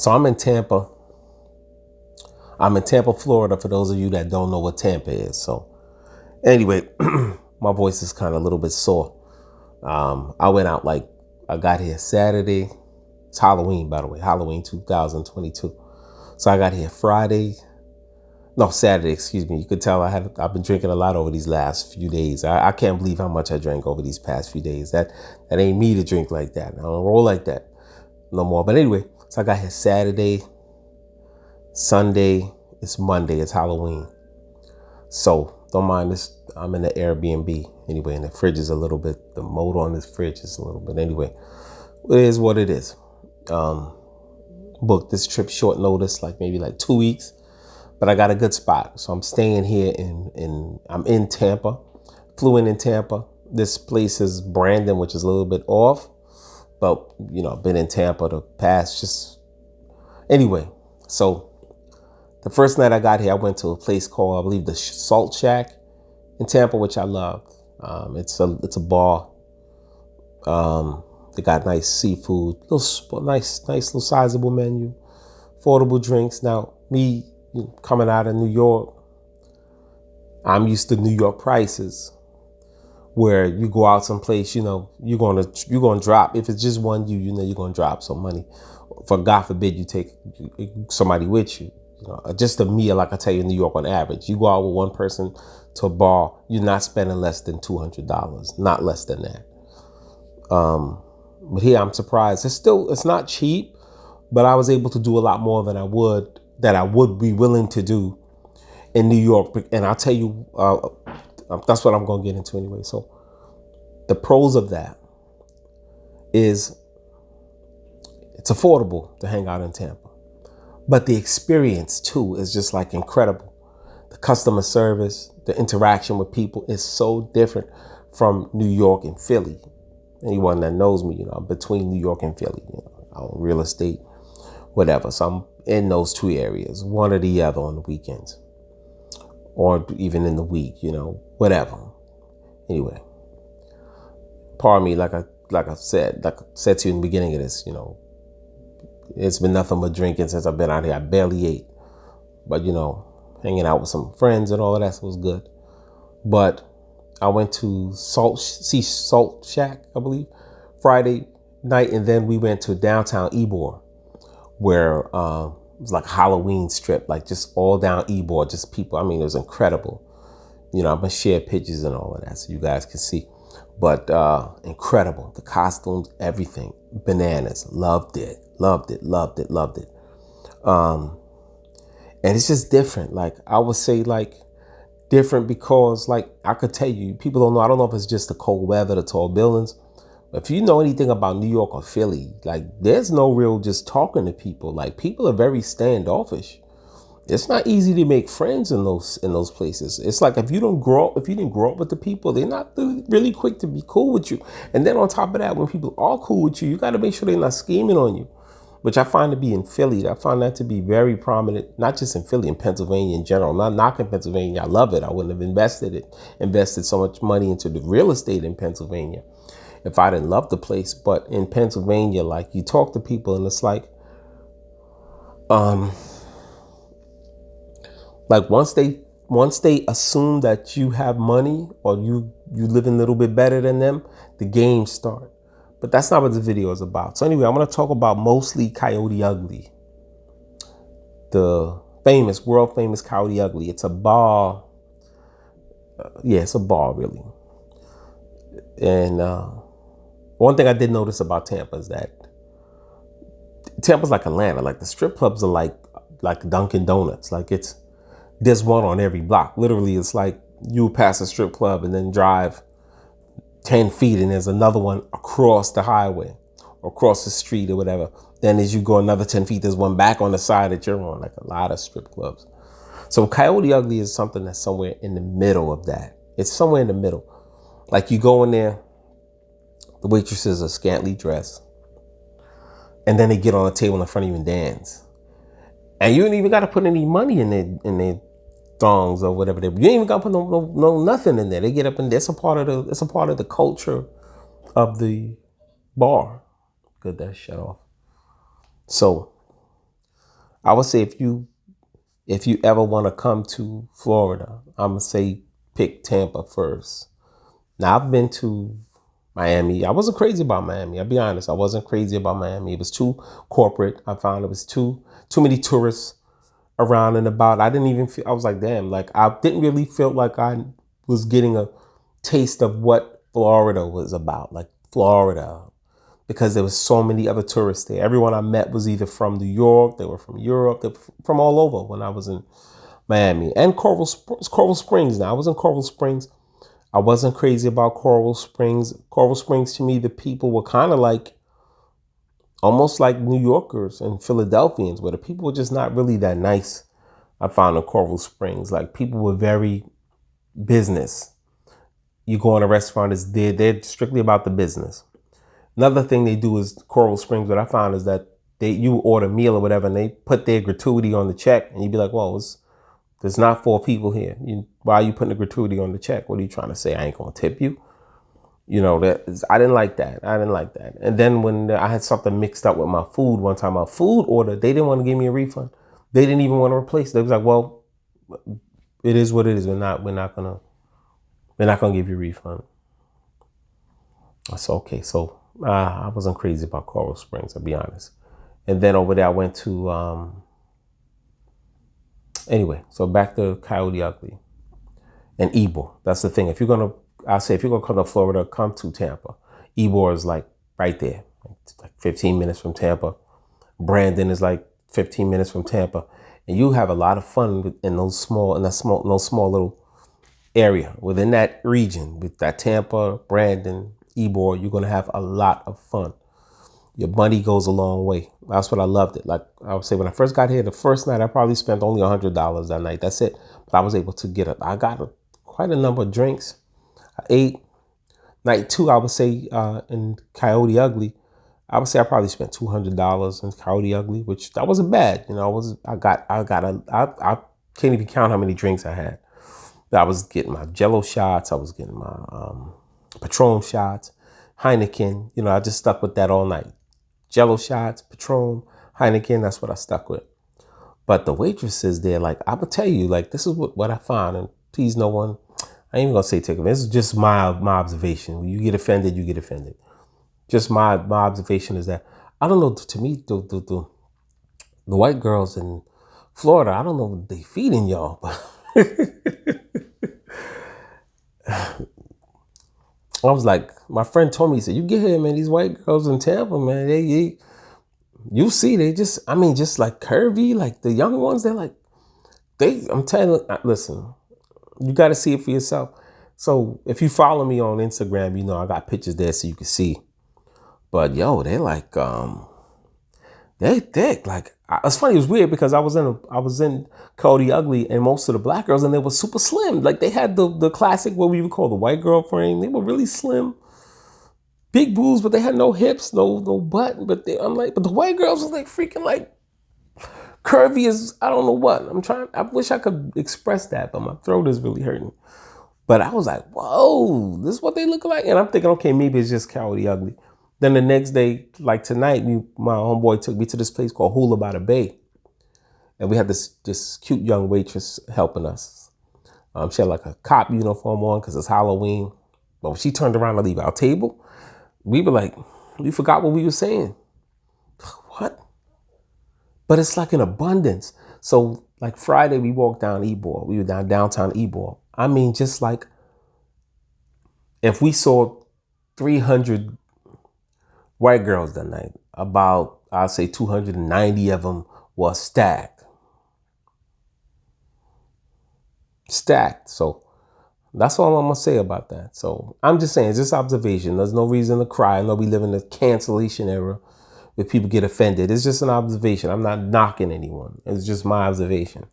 So I'm in Tampa. I'm in Tampa, Florida, for those of you that don't know what Tampa is. So anyway, my voice is kind of a little bit sore. I went out I got here Saturday. It's Halloween, by the way, Halloween 2022. So I got here Saturday, excuse me. You could tell I've been drinking a lot over these last few days. I can't believe how much I drank over these past few days. That ain't me to drink like that. I don't roll like that no more. But anyway, so I got here Saturday, Sunday, it's Monday, it's Halloween. So don't mind this. I'm in the Airbnb anyway, and the fridge is a little bit, the motor on this fridge is a little bit. Anyway, it is what it is. Booked this trip short notice, maybe 2 weeks, but I got a good spot. So I'm staying here I'm in Tampa, flew in Tampa. This place is Brandon, which is a little bit off, but I've been in Tampa the past anyway. So the first night I got here, I went to a place called, I believe, the Salt Shack in Tampa, which I loved. It's a bar. They got nice seafood, nice little sizable menu, affordable drinks. Now, me coming out of New York, I'm used to New York prices, where you go out someplace, you're gonna drop. If it's just one you're gonna drop some money. For God forbid you take somebody with you. Just a meal, like I tell you, in New York on average, you go out with one person to a bar, you're not spending less than $200, not less than that. But here I'm surprised. It's not cheap, but I was able to do a lot more than I would be willing to do in New York. And I'll tell you, that's what I'm going to get into anyway. So the pros of that is it's affordable to hang out in Tampa, but the experience too is just incredible. The customer service, the interaction with people is so different from New York and Philly. Anyone that knows me, I'm between New York and Philly, I own real estate, whatever. So I'm in those two areas, one or the other on the weekends, or even in the week, whatever. Anyway, pardon me, like I said to you in the beginning of this, it's been nothing but drinking since I've been out here. I barely ate, but hanging out with some friends and all of that was good. But I went to Salt Shack, I believe, Friday night, and then we went to downtown Ybor, where it was like a Halloween strip, just all down Ybor, just people. I mean, it was incredible. I'm gonna share pictures and all of that so you guys can see. But incredible, the costumes, everything, bananas. Loved it. And it's just different. I would say different because I could tell you, people don't know. I don't know if it's just the cold weather, the tall buildings. But if you know anything about New York or Philly, there's no real just talking to people. People are very standoffish. It's not easy to make friends in those places. It's if you didn't grow up with the people, they're not really quick to be cool with you. And then on top of that, when people are cool with you, you got to make sure they're not scheming on you, which I find to be in Philly. I find that to be very prominent, not just in Philly, in Pennsylvania in general. I'm not knocking Pennsylvania. I love it. I wouldn't have invested so much money into the real estate in Pennsylvania if I didn't love the place. But in Pennsylvania, you talk to people and it's once they assume that you have money or you live a little bit better than them, the games start. But that's not what the video is about. So anyway, I'm going to talk about mostly Coyote Ugly, the world famous Coyote Ugly. It's a bar. It's a bar, really. And one thing I did notice about Tampa is that Tampa's like Atlanta. The strip clubs are like Dunkin' Donuts. There's one on every block. Literally, it's you pass a strip club and then drive 10 feet and there's another one across the highway or across the street or whatever. Then as you go another 10 feet, there's one back on the side that you're on, a lot of strip clubs. So Coyote Ugly is something that's somewhere in the middle of that. It's somewhere in the middle. You go in there, the waitresses are scantily dressed, and then they get on a table in front of you and dance. And you ain't even got to put any money in their thongs or whatever. You ain't even got to put no nothing in there. They get up and it's a part of the culture of the bar. Good, that shut off. So I would say if you ever want to come to Florida, I'm gonna say pick Tampa first. Now I've been to Miami. I wasn't crazy about Miami. I'll be honest. I wasn't crazy about Miami. It was too corporate. I found it was too many tourists around and about. I didn't even feel, I was like, damn, like I didn't really feel like I was getting a taste of what Florida was about. Like Florida, because there was so many other tourists there. Everyone I met was either from New York, they were from Europe, they were from all over when I was in Miami. And Coral Springs. Now I was in Coral Springs. I wasn't crazy about Coral Springs. Coral Springs, to me, the people were kind of like almost like New Yorkers and Philadelphians, where the people were just not really that nice. I found in Coral Springs, like people were very business. You go in a restaurant, they're strictly about the business. Another thing they do is Coral Springs. What I found is that you order a meal or whatever, and they put their gratuity on the check, and you'd be like, "Well, there's not 4 people here. Why are you putting the gratuity on the check? What are you trying to say? I ain't gonna tip you." I didn't like that. I didn't like that. And then when I had something mixed up with my food one time, my food order, they didn't want to give me a refund. They didn't even want to replace it. They was like, "Well, it is what it is. We're not gonna give you a refund." I said, "Okay." So I wasn't crazy about Coral Springs, I'll be honest. And then over there, I went to anyway. So back to Coyote Ugly and Ybor. That's the thing. If you're gonna come to Florida, come to Tampa. Ybor is like right there, like 15 minutes from Tampa. Brandon is like 15 minutes from Tampa, and you have a lot of fun in those small little area within that region with that Tampa, Brandon, Ybor. You're gonna have a lot of fun. Your money goes a long way. That's what I loved it. Like I would say, when I first got here, the first night I probably spent only $100 that night. That's it. But I was able to quite a number of drinks. I ate. Night 2, I would say, in Coyote Ugly, I would say I probably spent $200 in Coyote Ugly, which that wasn't bad. I can't even count how many drinks I had. I was getting my Jello shots. I was getting my Patron shots, Heineken. I just stuck with that all night. Jello shots, Patron, Heineken. That's what I stuck with. But the waitresses there, like, I'm gonna tell you, like, this is what I found. And please, no one, I ain't even gonna say take it. This is just my observation. When you get offended, you get offended. Just my observation is that, I don't know, to me, the white girls in Florida, I don't know what they feeding y'all, but I was like, my friend told me, he said, "You get here, man, these white girls in Tampa, man, you see, they just like curvy, like the young ones, they're like, I'm telling you, listen, you got to see it for yourself." So if you follow me on Instagram, I got pictures there so you can see. But yo, they're like, they thick. Like, it's funny, it was weird because I was in Coyote Ugly, and most of the black girls, and they were super slim. Like, they had the classic, what we would call the white girl frame. They were really slim, big boobs, but they had no hips, no butt. But but the white girls was like freaking like curvy as I don't know what. I wish I could express that, but my throat is really hurting. But I was like, whoa, this is what they look like. And I'm thinking, okay, maybe it's just Coyote Ugly. Then the next day, like tonight, my homeboy took me to this place called Hula by the Bay. And we had this cute young waitress helping us. She had like a cop uniform on because it's Halloween. But when she turned around to leave our table, we were like, we forgot what we were saying. What? But it's like an abundance. So like Friday, we walked down Ybor. We were downtown Ybor. I mean, just like if we saw 300 white girls that night, about, I'd say 290 of them were stacked. So that's all I'm going to say about that. So I'm just saying, it's just observation. There's no reason to cry. I know we live in the cancellation era where people get offended. It's just an observation. I'm not knocking anyone. It's just my observation.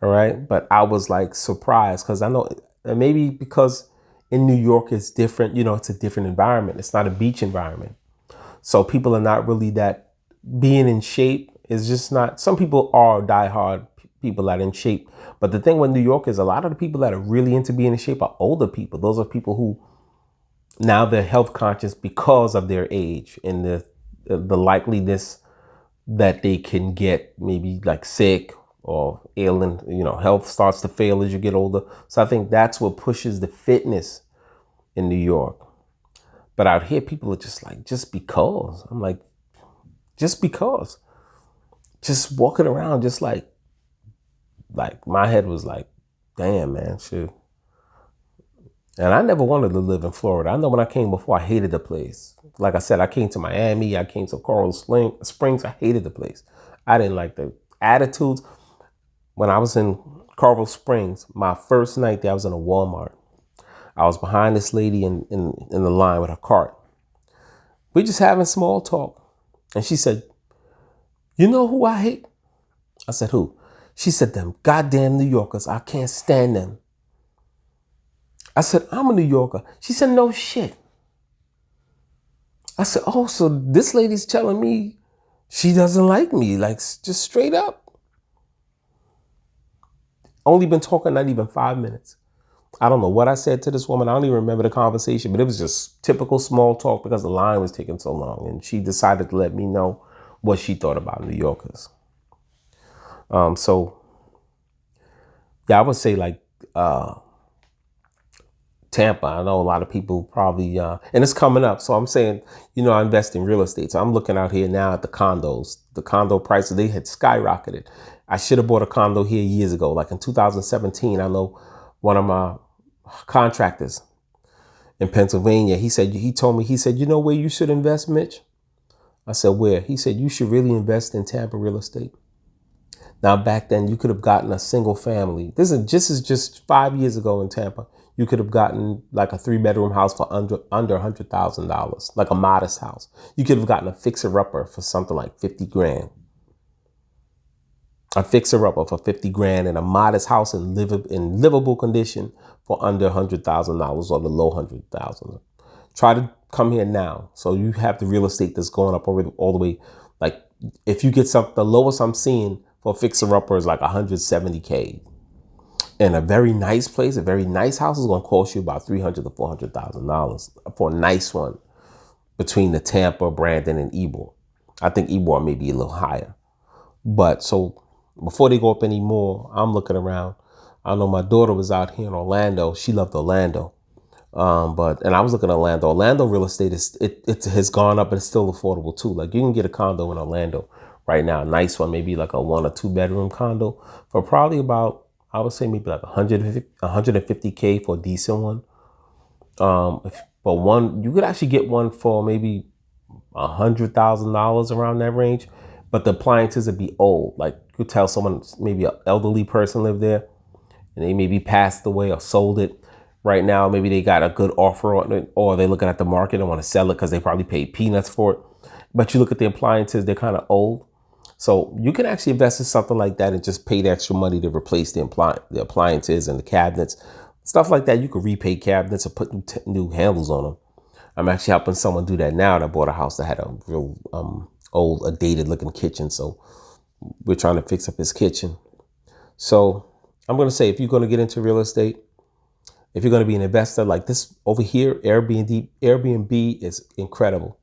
All right. But I was like surprised because I know, maybe because in New York it's different. It's a different environment. It's not a beach environment. So people are not really that being in shape is just not. Some people are diehard people that are in shape. But the thing with New York is a lot of the people that are really into being in shape are older people. Those are people who now they're health conscious because of their age and the likeliness that they can get maybe like sick or ailing, health starts to fail as you get older. So I think that's what pushes the fitness in New York. But out here, people are just like, just because. I'm like, just because. Just walking around, just like my head was like, damn, man, shit. And I never wanted to live in Florida. I know when I came before, I hated the place. Like I said, I came to Miami, I came to Coral Springs. I hated the place. I didn't like the attitudes. When I was in Coral Springs, my first night there, I was in a Walmart. I was behind this lady in the line with her cart. We just having small talk. And she said, you know who I hate? I said, who? She said, them goddamn New Yorkers. I can't stand them. I said, I'm a New Yorker. She said, no shit. I said, oh, so this lady's telling me she doesn't like me, like just straight up. Only been talking not even 5 minutes. I don't know what I said to this woman. I don't even remember the conversation, but it was just typical small talk because the line was taking so long. And she decided to let me know what she thought about New Yorkers. So, yeah, I would say like Tampa. I know a lot of people probably, and it's coming up. So I'm saying, I invest in real estate. So I'm looking out here now at the condos. The condo prices, they had skyrocketed. I should have bought a condo here years ago. Like in 2017, I know one of my contractors in Pennsylvania, he told me, you know where you should invest, Mitch? I said, where? He said, you should really invest in Tampa real estate. Now, back then, you could have gotten a single family. This is just 5 years ago in Tampa. You could have gotten like a 3-bedroom house for under $100,000, like a modest house. You could have gotten a fixer-upper for something like 50 grand. A fixer-upper for 50 grand and a modest house in livable condition for under $100,000 or the low 100,000. Try to come here now. So you have the real estate that's going up all the way. Like if you get the lowest I'm seeing for a fixer-upper is like 170K. And a very nice place, a very nice house is going to cost you about $300,000 to $400,000 for a nice one between the Tampa, Brandon, and Ybor. I think Ybor may be a little higher. But so before they go up anymore, I'm looking around. I know my daughter was out here in Orlando. She loved Orlando. And I was looking at Orlando. Orlando real estate it has gone up, but it's still affordable too. Like you can get a condo in Orlando right now, a nice one, maybe like a 1 or 2 bedroom condo for probably about, I would say maybe like 150K for a decent one. But one, you could actually get one for maybe $100,000 around that range. But the appliances would be old. Like you could tell someone, maybe an elderly person lived there and they maybe passed away or sold it. Right now, maybe they got a good offer on it, or they're looking at the market and want to sell it because they probably paid peanuts for it. But you look at the appliances, they're kind of old. So you can actually invest in something like that and just pay the extra money to replace the appliances and the cabinets. Stuff like that, you could repaint cabinets or put new handles on them. I'm actually helping someone do that now. And I bought a house that had a real old, a dated looking kitchen. So we're trying to fix up his kitchen. So I'm going to say, if you're going to get into real estate, if you're going to be an investor like this over here, Airbnb is incredible.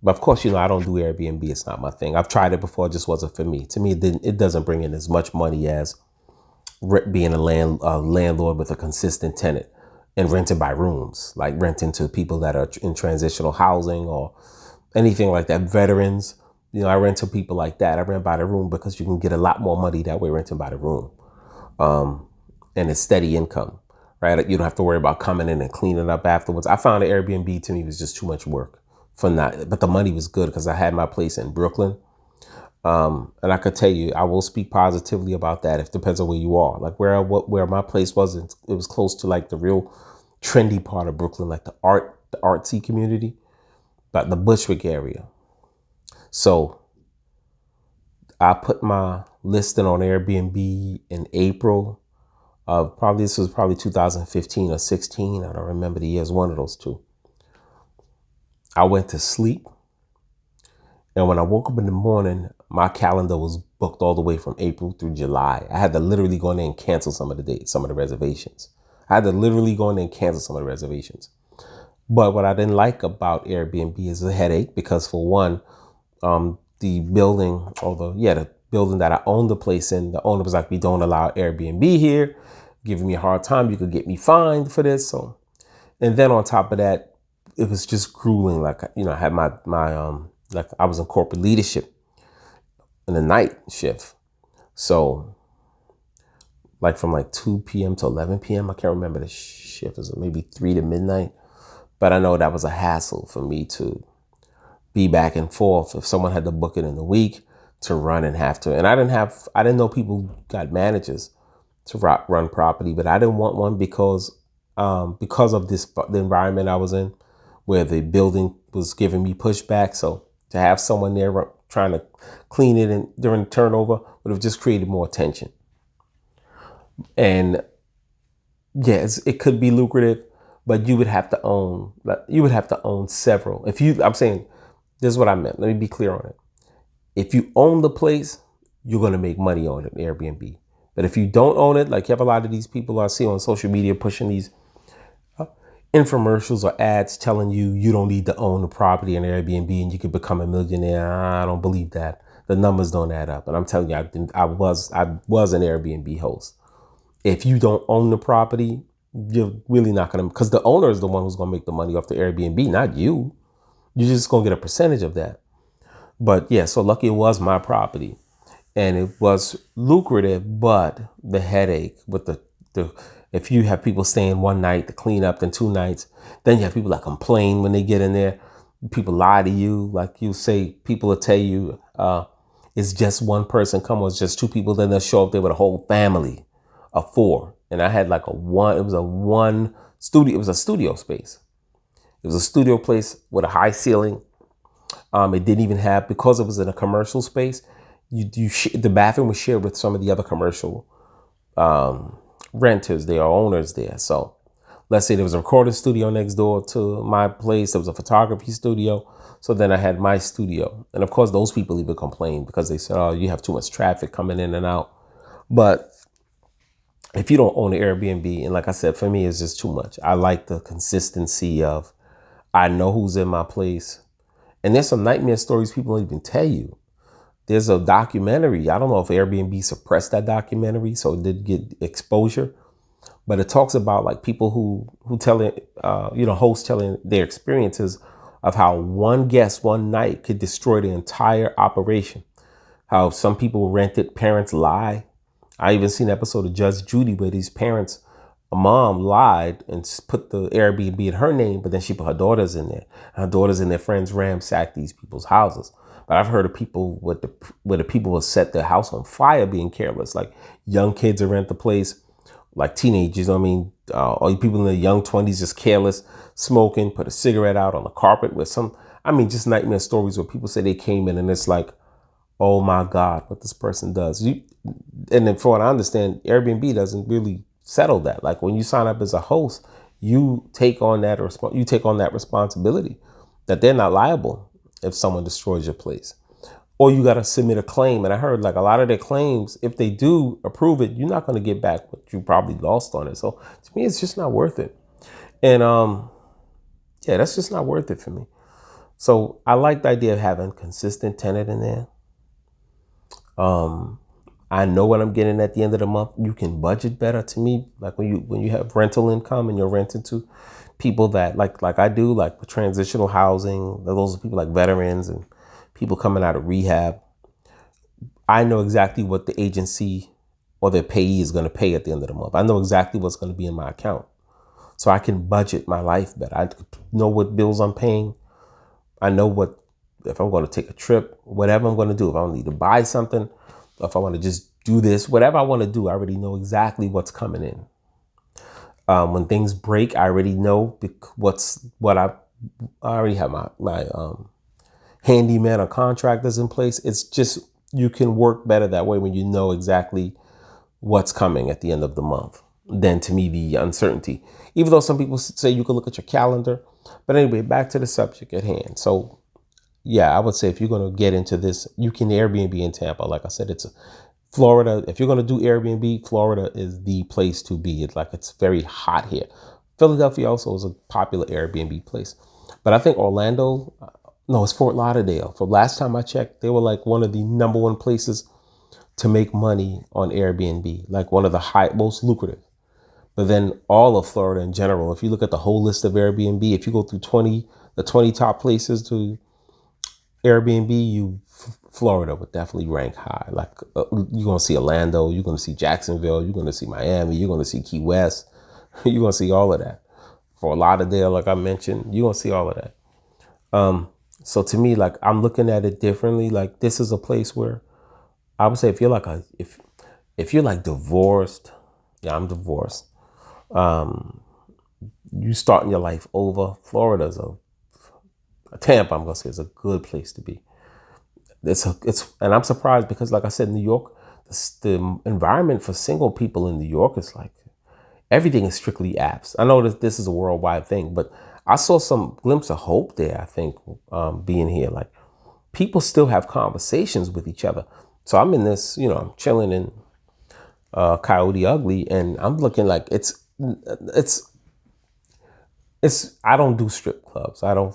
But of course, I don't do Airbnb. It's not my thing. I've tried it before. It just wasn't for me. To me, it doesn't bring in as much money as being a landlord with a consistent tenant and renting by rooms, like renting to people that are in transitional housing or anything like that. Veterans, I rent to people like that. I rent by the room because you can get a lot more money that way renting by the room. And it's steady income. Right? You don't have to worry about coming in and cleaning up afterwards. I found that Airbnb to me was just too much work for that. But the money was good because I had my place in Brooklyn. And I could tell you, I will speak positively about that. It depends on where you are. Like where my place was, it was close to like the real trendy part of Brooklyn, like the artsy community, but the Bushwick area. So I put my listing on Airbnb in April. This was probably 2015 or 16. I don't remember the years, one of those two. I went to sleep. And when I woke up in the morning, my calendar was booked all the way from April through July. I had to literally go in there and cancel some of the dates, some of the reservations. But what I didn't like about Airbnb is the headache because for one, the building, or the building that I owned the place in, the owner was like, we don't allow Airbnb here, giving me a hard time. You could get me fined for this. So, and then on top of that, it was just grueling. Like, I had my like I was in corporate leadership in the night shift. So like from like 2 p.m. to 11 p.m. I can't remember the shift. It was maybe 3 to midnight. But I know that was a hassle for me to be back and forth. If someone had to book it in the week, to run and have to. And I didn't know people got managers to run property, but I didn't want one because of the environment I was in, where the building was giving me pushback. So to have someone there trying to clean it and during the turnover would have just created more tension. And yes, it could be lucrative, but you would have to own several. I'm saying, this is what I meant. Let me be clear on it. If you own the place, you're going to make money on it, Airbnb. But if you don't own it, like you have a lot of these people I see on social media pushing these infomercials or ads telling you don't need to own the property in Airbnb and you could become a millionaire. I don't believe that. The numbers don't add up. And I'm telling you, I was an Airbnb host. If you don't own the property, you're really not going to, because the owner is the one who's going to make the money off the Airbnb, not you. You're just going to get a percentage of that. But yeah, so lucky it was my property and it was lucrative, but the headache with the if you have people staying one night to clean up, then 2 nights, then you have people that complain when they get in there. People lie to you. Like people will tell you it's just one person come, or it's just 2 people, then they'll show up there with a whole family of 4. And I had like it was a studio space. It was a studio place with a high ceiling. It didn't even have, because it was in a commercial space, the bathroom was shared with some of the other commercial renters there, or owners there. So let's say there was a recording studio next door to my place. There was a photography studio. So then I had my studio. And of course, those people even complained because they said, oh, you have too much traffic coming in and out. But if you don't own an Airbnb, and like I said, for me, it's just too much. I like the consistency of, I know who's in my place. And there's some nightmare stories people don't even tell you. There's a documentary. I don't know if Airbnb suppressed that documentary, so it did get exposure. But it talks about like people who telling, hosts telling their experiences of how one guest one night could destroy the entire operation. How some people rented, parents lie. I even seen an episode of Judge Judy where these parents, a mom lied and put the Airbnb in her name, but then she put her daughters in there. Her daughters and their friends ransacked these people's houses. But I've heard of people where the people will set their house on fire being careless. Like young kids will rent the place, like teenagers, all you people in their young 20s just careless, smoking, put a cigarette out on the carpet with just nightmare stories where people say they came in and it's like, oh my God, what this person does. And then from what I understand, Airbnb doesn't really settle that. Like when you sign up as a host, you take on that responsibility that they're not liable if someone destroys your place. Or you got to submit a claim. And I heard like a lot of their claims, if they do approve it, you're not going to get back what you probably lost on it. So to me, it's just not worth it. And that's just not worth it for me. So I like the idea of having consistent tenant in there. I know what I'm getting at the end of the month. You can budget better to me. Like when you have rental income and you're renting to people that like I do, like transitional housing, those are people like veterans and people coming out of rehab. I know exactly what the agency or their payee is going to pay at the end of the month. I know exactly what's going to be in my account. So I can budget my life better. I know what bills I'm paying. I know if I'm going to take a trip, whatever I'm going to do, if I need to buy something, if I want to just do this, whatever I want to do, I already know exactly what's coming in. When things break, I already know I already have my handyman or contractors in place. It's just, you can work better that way when you know exactly what's coming at the end of the month than to me the uncertainty. Even though some people say you can look at your calendar. But anyway, back to the subject at hand. So yeah, I would say if you're going to get into this, you can Airbnb in Tampa. Like I said, it's Florida. If you're going to do Airbnb, Florida is the place to be. It's very hot here. Philadelphia also is a popular Airbnb place. But I think Orlando No, it's Fort Lauderdale. For last time I checked, they were like one of the number one places to make money on Airbnb, like one of the most lucrative. But then all of Florida in general, if you look at the whole list of Airbnb, if you go through the 20 top places to Airbnb, Florida would definitely rank high. Like you're gonna see Orlando, you're gonna see Jacksonville, you're gonna see Miami, you're gonna see Key West, you're gonna see all of that. For Lauderdale, like I mentioned, you're gonna see all of that. So to me, like I'm looking at it differently. Like this is a place where I would say if you're like if you're like divorced, yeah, I'm divorced. You starting your life over. Florida's a Tampa, I'm gonna say, is a good place to be. And I'm surprised because, like I said, New York, the environment for single people in New York is like everything is strictly apps. I know that this is a worldwide thing, but I saw some glimpse of hope there. I think being here, like people still have conversations with each other. So I'm in this, I'm chilling in Coyote Ugly, and I'm looking like it's I don't do strip clubs. I don't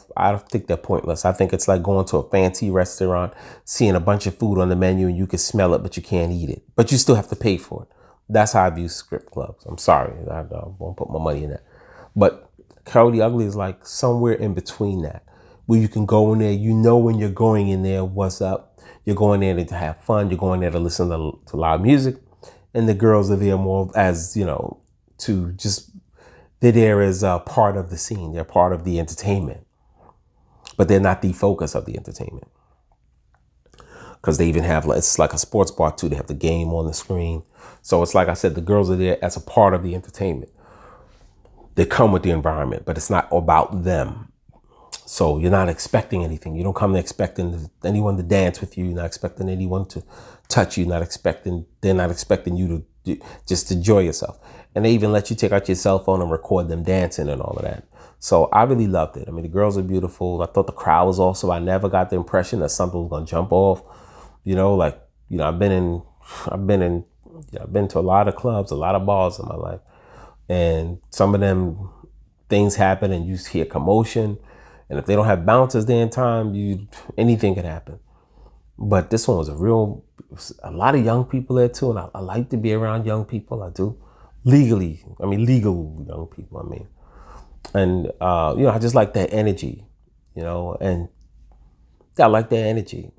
think they're pointless. I think it's like going to a fancy restaurant, seeing a bunch of food on the menu and you can smell it, but you can't eat it. But you still have to pay for it. That's how I view strip clubs. I'm sorry. I won't put my money in that. But Coyote Ugly is like somewhere in between that, where you can go in there, when you're going in there, what's up. You're going there to have fun. You're going there to listen to loud music. And the girls are there more as, to just, they're there as a part of the scene. They're part of the entertainment. But they're not the focus of the entertainment. Because they even have, it's like a sports bar too. They have the game on the screen. So it's like I said, the girls are there as a part of the entertainment. They come with the environment, but it's not about them. So you're not expecting anything. You don't come expecting anyone to dance with you. You're not expecting anyone to touch you. They're not expecting you to just enjoy yourself. And they even let you take out your cell phone and record them dancing and all of that. So I really loved it. I mean, the girls are beautiful. I thought the crowd was awesome. I never got the impression that something was going to jump off. I've been to a lot of clubs, a lot of bars in my life. And some of them things happen and you hear commotion. And if they don't have bouncers there in time, anything could happen. But this one was a lot of young people there too. And I like to be around young people. I do. Legal young people, And, I just like that energy, and I like that energy.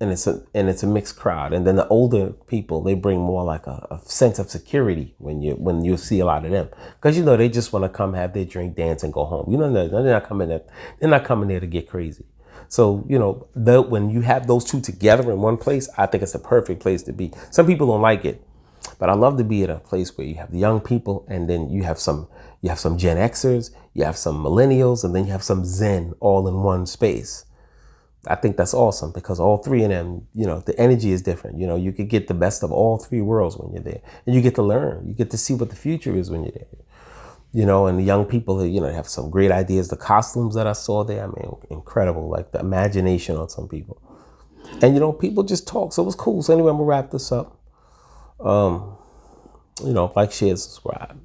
And it's a mixed crowd. And then the older people, they bring more like a sense of security when you see a lot of them, because they just want to come have their drink, dance, and go home. They're not coming there to get crazy. So when you have those two together in one place, I think it's a perfect place to be. Some people don't like it, but I love to be at a place where you have the young people, and then you have some Gen Xers, you have some millennials, and then you have some Zen all in one space. I think that's awesome because all three of them, the energy is different. You could get the best of all three worlds when you're there, and you get to learn. You get to see what the future is when you're there. And the young people, have some great ideas. The costumes that I saw there, incredible. Like the imagination on some people, and people just talk. So it was cool. So anyway, I'm gonna wrap this up. Like, share, subscribe.